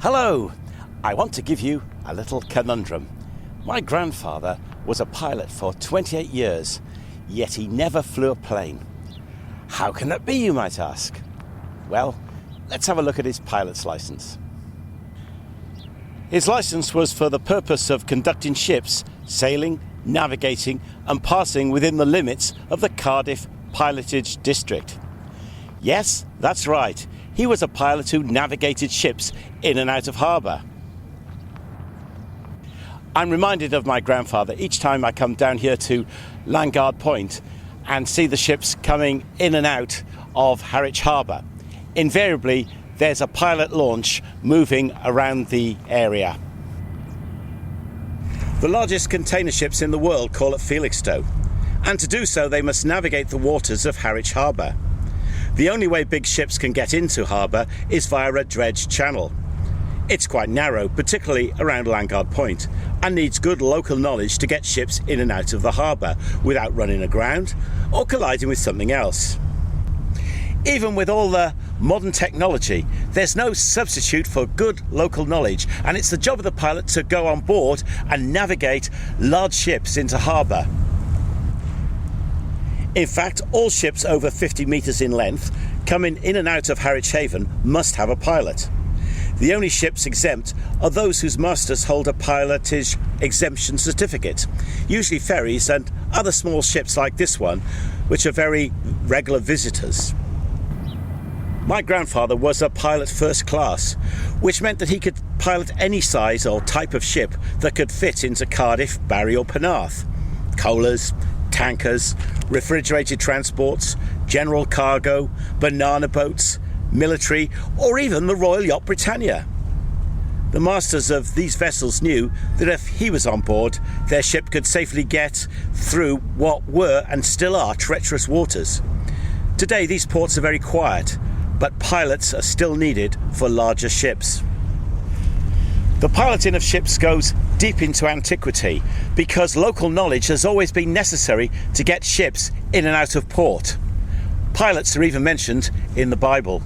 Hello! I want to give you a little conundrum. My grandfather was a pilot for 28 years, yet he never flew a plane. How can that be, you might ask? Well, let's have a look at his pilot's license. His license was for the purpose of conducting ships, sailing, navigating and passing within the limits of the Cardiff Pilotage District. Yes, that's right. He was a pilot who navigated ships in and out of harbour. I'm reminded of my grandfather each time I come down here to Landguard Point and see the ships coming in and out of Harwich Harbour. Invariably, there's a pilot launch moving around the area. The largest container ships in the world call at Felixstowe, and to do so they must navigate the waters of Harwich Harbour. The only way big ships can get into harbour is via a dredged channel. It's quite narrow, particularly around Landguard Point, and needs good local knowledge to get ships in and out of the harbour without running aground or colliding with something else. Even with all the modern technology, there's no substitute for good local knowledge, and it's the job of the pilot to go on board and navigate large ships into harbour. In fact, all ships over 50 metres in length coming in and out of Harwich Haven must have a pilot. The only ships exempt are those whose masters hold a pilotage exemption certificate, usually ferries and other small ships like this one, which are very regular visitors. My grandfather was a pilot first class, which meant that he could pilot any size or type of ship that could fit into Cardiff, Barry or Penarth. Coalers, tankers, refrigerated transports, general cargo, banana boats, military, or even the Royal Yacht Britannia. The masters of these vessels knew that if he was on board, their ship could safely get through what were and still are treacherous waters. Today these ports are very quiet, but pilots are still needed for larger ships. The piloting of ships goes deep into antiquity because local knowledge has always been necessary to get ships in and out of port. Pilots are even mentioned in the Bible.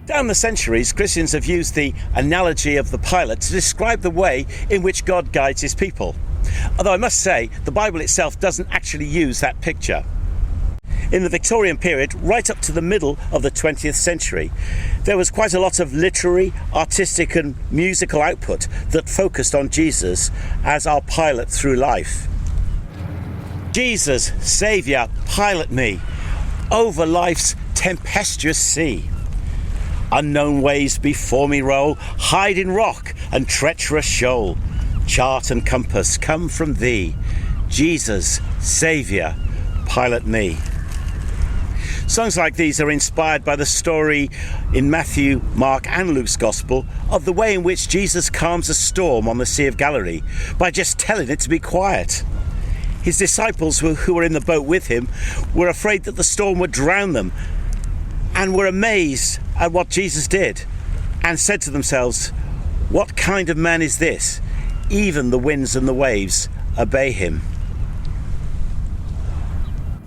Down the centuries, Christians have used the analogy of the pilot to describe the way in which God guides his people. Although I must say, the Bible itself doesn't actually use that picture. In the Victorian period, right up to the middle of the 20th century, there was quite a lot of literary, artistic and musical output that focused on Jesus as our pilot through life. Jesus, Saviour, pilot me over life's tempestuous sea. Unknown ways before me roll, hide in rock and treacherous shoal. Chart and compass come from thee. Jesus, Saviour, pilot me. Songs like these are inspired by the story in Matthew, Mark and Luke's Gospel of the way in which Jesus calms a storm on the Sea of Galilee by just telling it to be quiet. His disciples who were in the boat with him were afraid that the storm would drown them and were amazed at what Jesus did and said to themselves, "What kind of man is this? Even the winds and the waves obey him."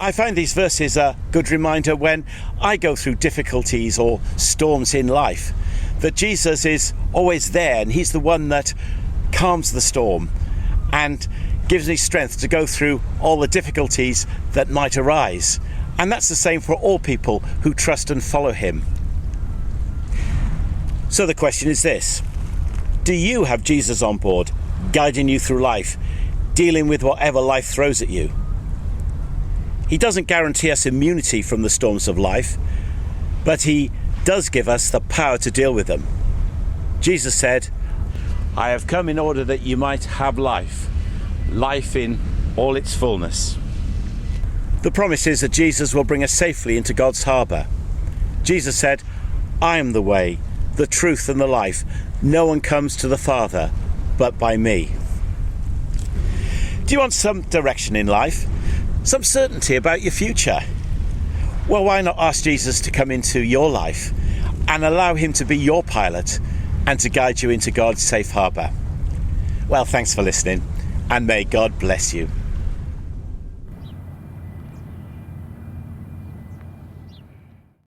I find these verses a good reminder when I go through difficulties or storms in life, that Jesus is always there and he's the one that calms the storm and gives me strength to go through all the difficulties that might arise. And that's the same for all people who trust and follow him. So the question is this: do you have Jesus on board, guiding you through life, dealing with whatever life throws at you? He doesn't guarantee us immunity from the storms of life, but he does give us the power to deal with them. Jesus said, "I have come in order that you might have life, life in all its fullness." The promise is that Jesus will bring us safely into God's harbour. Jesus said, "I am the way, the truth and the life. No one comes to the Father but by me." Do you want some direction in life? Some certainty about your future? Well, why not ask Jesus to come into your life and allow him to be your pilot and to guide you into God's safe harbour? Well, thanks for listening, and may God bless you.